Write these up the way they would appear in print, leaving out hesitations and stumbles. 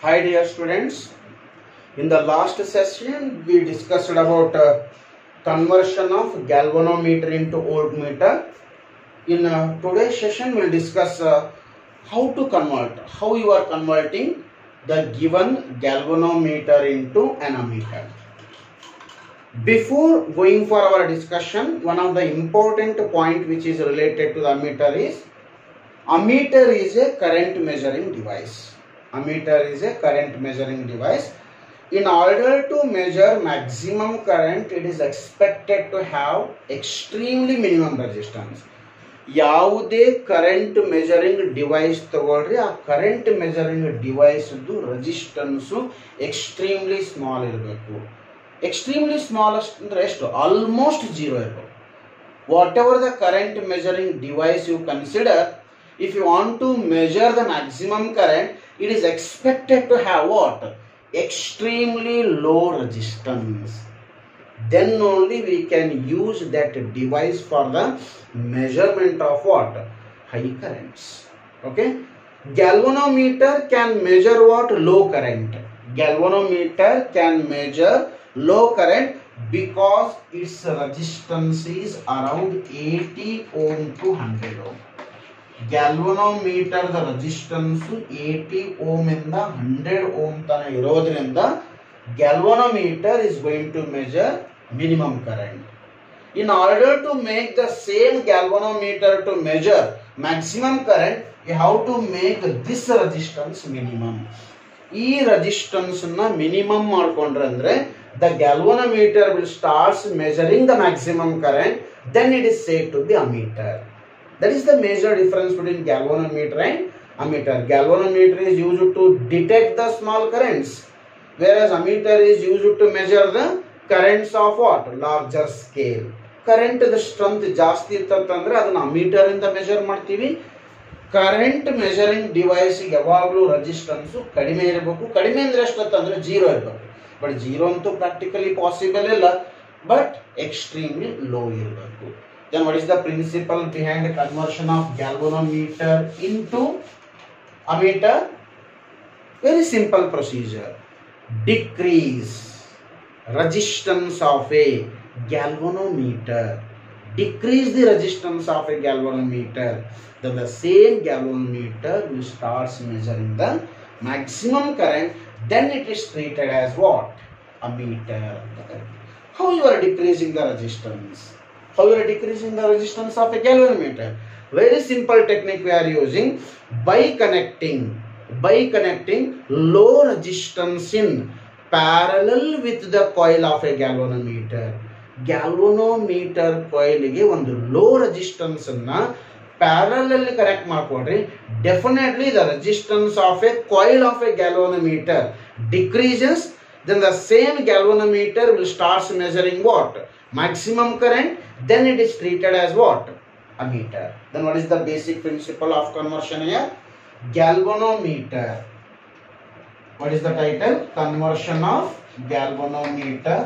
Hi dear students, in the last session we discussed about conversion of galvanometer into voltmeter. In today's session we will discuss how you are converting the given galvanometer into an ammeter. Before going for our discussion, one of the important point which is related to the ammeter is a current measuring device. Ammeter is a current measuring device. In order to measure maximum current, it is expected to have extremely minimum resistance. ಯಾವುದೇ current measuring device ತಗೊಳ್ರಿ, ಆ current measuring device resistance extremely small ಇರಬೇಕು. Extremely smallest ಅಂದ್ರೆ ಎಷ್ಟು? Almost zero ಇರಬೇಕು. Whatever the current measuring device you consider, if you want to measure the maximum current, it is expected to have what? Extremely low resistance. Then only we can use that device for the measurement of what? High currents. Okay. Galvanometer can measure what? Low current. Galvanometer can measure low current because its resistance is around 80 ohm to 100 ohm. Galvanometer the resistance 80 ohm ಇಂದ 100 ohm ತನ ಇರೋದ್ರಿಂದ galvanometer is going to measure minimum current. In order to make the same galvanometer to measure maximum current, you have to make this resistance minimum. ಈ resistance ನ minimum ಮಾಡ್ಕೊಂಡ್ರೆ ಅಂದ್ರೆ the galvanometer will start measuring the maximum current, then it is said to be ammeter. That is the major difference between galvanometer and ammeter. Galvanometer is used to detect the small currents, whereas ammeter is used to measure the currents of what? Larger scale. Current the strength ಜಾಸ್ತಿ ಇರ್ತಂದ್ರೆ ಅದನ್ನ ammeter ಇಂದ measure ಮಾಡ್ತೀವಿ. Current measuring device ಯಾವಾಗಲೂ resistance ಕಡಿಮೆ ಇರಬೇಕು. ಕಡಿಮೆ ಅಂದ್ರೆ ಎಷ್ಟಂತಂದ್ರೆ zero ಇರಬೇಕು. ಬಟ್ ಜೀರೋ ಅಂತೂ ಪ್ರಾಕ್ಟಿಕಲಿ ಪಾಸಿಬಲ್ ಇಲ್ಲ, ಬಟ್ ಎಕ್ಸ್ಟ್ರೀಮ್ಲಿ ಲೋ ಇರಬೇಕು. Then what is the principle behind the conversion of galvanometer into ammeter? Very simple procedure. Decrease resistance of a galvanometer. Decrease the resistance of a galvanometer. Then the same galvanometer will start measuring the maximum current. Then it is treated as what? Ammeter. How you are decreasing the resistance? How you are decreasing the resistance of a galvanometer? Very simple technique we are using by connecting low resistance in parallel with the coil of a galvanometer. Galvanometer coil ಗೆ ಒಂದು low resistance ಅನ್ನ parallel connect ಮಾಡ್ಕೊಂಡ್ರೆ definitely the resistance of a coil of a galvanometer decreases. Then the same galvanometer will start measuring what? Maximum current. Then it is treated as what? Ammeter. Then what is the basic principle of conversion here? Galvanometer. What is the title? Conversion of galvanometer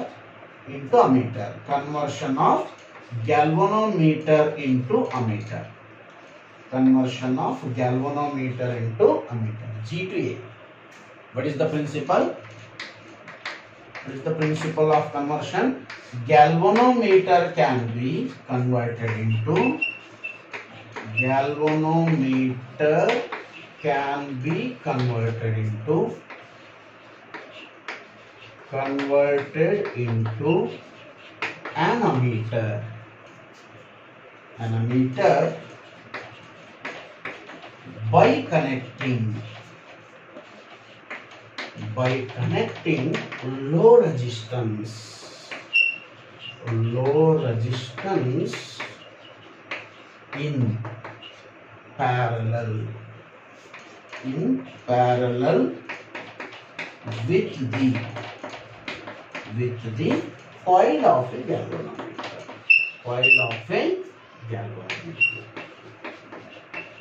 into ammeter. Conversion of galvanometer into ammeter. Conversion of galvanometer into ammeter. G to A. What is the principle? What is the principle of conversion? Galvanometer can be converted into an ammeter. An ammeter by connecting low resistance in parallel with the coil of a galvanometer.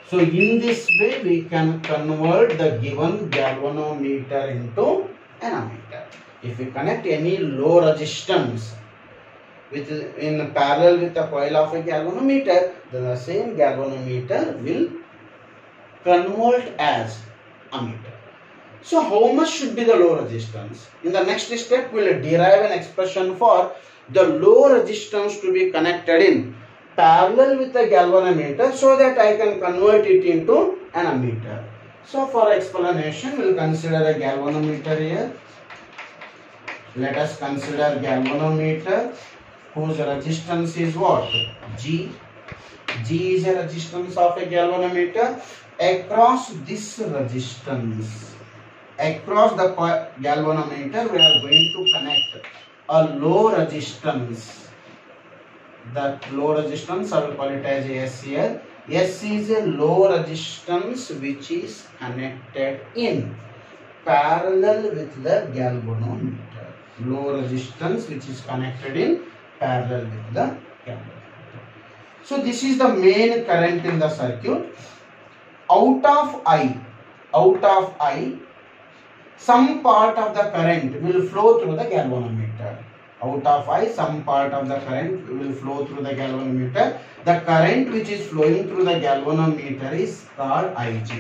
So in this way we can convert the given galvanometer into an ammeter. If we connect any low resistance in parallel with the coil of a galvanometer, then the same galvanometer will convert as ammeter. So how much should be the low resistance? In the next step, we will derive an expression for the low resistance to be connected in parallel with the galvanometer so that I can convert it into an ammeter. So for explanation, we will consider a galvanometer here. Let us consider galvanometer whose resistance is what? G. G is a resistance of a galvanometer. Across this resistance, across the galvanometer, we are going to connect a low resistance. That low resistance, I will call it as S here. S is a low resistance which is connected in parallel with the galvanometer. Low resistance which is connected in parallel with the galvanometer. So this is the main current in the circuit. Out of I, some part of the current will flow through the galvanometer. Out of I, some part of the current will flow through the galvanometer. The current which is flowing through the galvanometer is called Ig.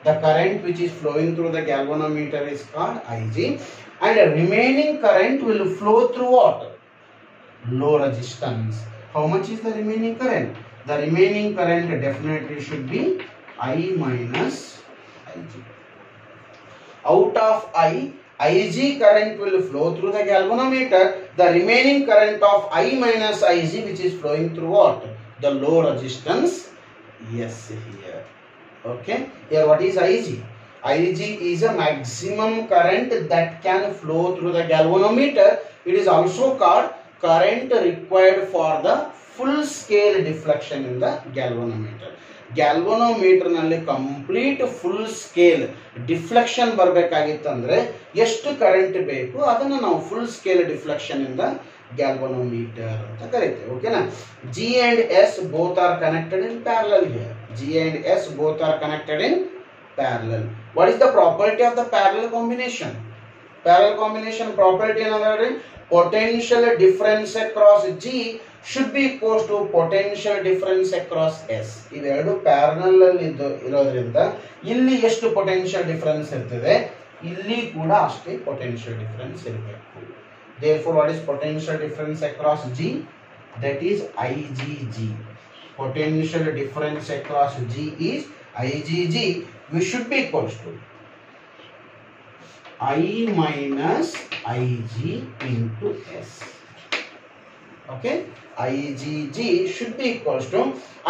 The current which is flowing through the galvanometer is called Ig. And the remaining current will flow through what? Low resistance. How much is the remaining current? The remaining current definitely should be I minus Ig. Out of I, Ig current will flow through the galvanometer. The remaining current of I minus Ig which is flowing through what? The low resistance. Yes, here. Okay. Here what is Ig? Ig is a maximum current that can flow through the galvanometer. It is also called current required for the full scale deflection in the galvanometer. Galvanometer nalli complete full scale deflection ಬರಬೇಕಾಗಿತ್ತಂದ್ರೆ ಎಷ್ಟು current ಬೇಕು ಅದನ್ನ ನಾವು full scale deflection in the galvanometer ಅಂತ ಕರೀತೇವೆ. ಓಕೆನಾ? G and S both are connected in parallel here. G and S both are connected in parallel. What is the property of the parallel combination? Parallel combination property another potential difference across G should be equal to potential difference across S. ಇವೆರಡು parallel ಅಲ್ಲಿ ಇರೋದ್ರಿಂದ ಇಲ್ಲಿ ಎಷ್ಟು potential difference ಇರ್ತದೆ, ಇಲ್ಲಿ ಕೂಡ ಅಷ್ಟೇ potential difference ಇರಬೇಕು. Therefore, what is potential difference across G? That is IgG. Potential difference across G is IgG. We should be equal to I minus Ig into S. Okay, IgG should be equals to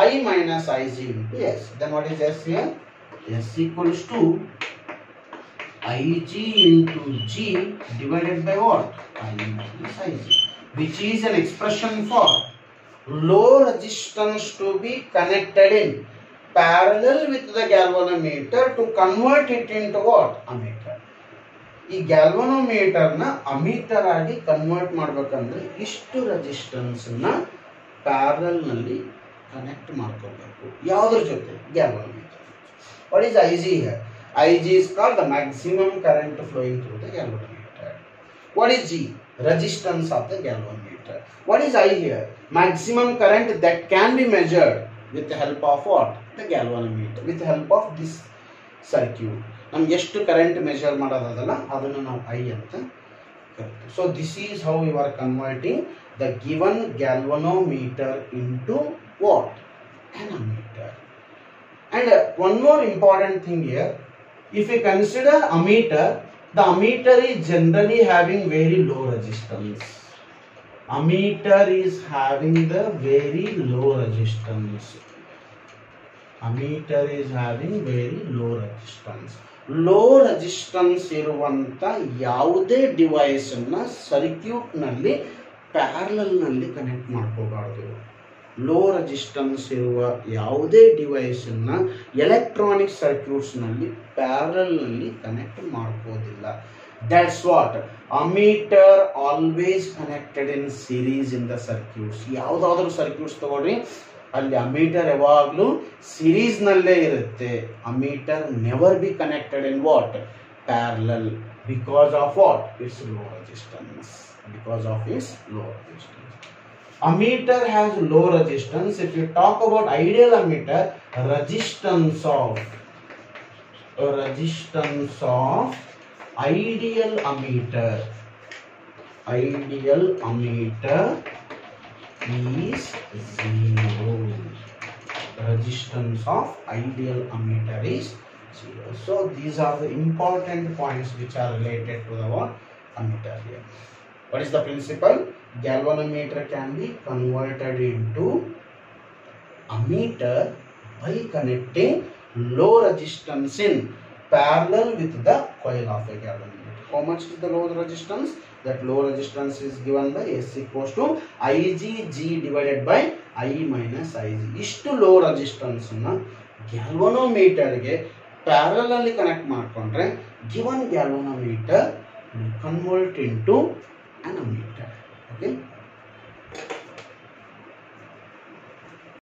I minus Ig into S. Then what is S here? S equals to Ig into G divided by what? I minus Ig, which is an expression for low resistance to be connected in parallel with the galvanometer to convert it into what? Ammeter. ಈ galvanometer ನ ammeter ಆಗಿ convert ಮಾಡಬೇಕಂದ್ರೆ ಇಷ್ಟು resistance ನ parallel ನಲ್ಲಿ connect ಮಾಡ್ಕೋಬೇಕು. ಯಾವುದ್ರ ಜೊತೆ? Galvanometer. What is Ig here? Ig is called the maximum current flowing through the galvanometer. What is G? Resistance of the galvanometer. What is I here? Maximum current that can be measured with the help of what? The galvanometer. With the help of this circuit. ನಮ್ಗೆ ಎಷ್ಟು current measure ಮಾಡೋದಲ್ಲ ಅದನ್ನು ನಾವು I ಅಂತ ಕರಿತೀವಿ. So this is how you are converting the given galvanometer into what? an ammeter. And one more important thing here, if you consider ammeter, the ammeter is generally having very low resistance. Ammeter is having the very low resistance. Ammeter is having very low resistance. Low resistance ಇರುವಂತ ಯಾವುದೇ device ಅನ್ನ circuit ನಲ್ಲಿ parallel ನಲ್ಲಿ connect ಮಾಡ್ಕೋಬಾರ್ದು. Low resistance ಇರುವ ಯಾವುದೇ device ಅನ್ನ electronic circuits ನಲ್ಲಿ ಪ್ಯಾರಲಲ್ ನಲ್ಲಿ connect ಮಾಡ್ಕೋದಿಲ್ಲ. That's what ammeter always connected in series in the circuits. ಯಾವುದಾದ್ರೂ ಸರ್ಕ್ಯೂಟ್ಸ್ ತಗೊಳ್ರಿ, ಅಲ್ಲಿ ಅಮೀಟರ್ ಯಾವಾಗಲೂ ಸೀರೀಸ್ ನಲ್ಲೇ ಇರುತ್ತೆ. Ammeter never be connected in what? Parallel. Because of what? It's low resistance. Because of it's low resistance. ammeter has low resistance. If you talk about ideal ammeter, resistance of ideal ammeter is 0. Resistance of ideal ammeter is 0. So these are the important points which are related to our ammeter here. What is the principle? Galvanometer can be converted into ammeter by connecting low resistance in parallel with the coil of a galvanometer. How much is the low resistance? That low resistance is given by S equals to IgG divided by I minus Ig. ಇಷ್ಟು low resistance ಅನ್ನು ಗ್ಯಾಲ್ವನೋಮೀಟರ್ಗೆ parallel ಅಲ್ಲಿ connect ಮಾಡಿಕೊಂಡ್ರೆ given galvanometer convert into an ammeter. Okay.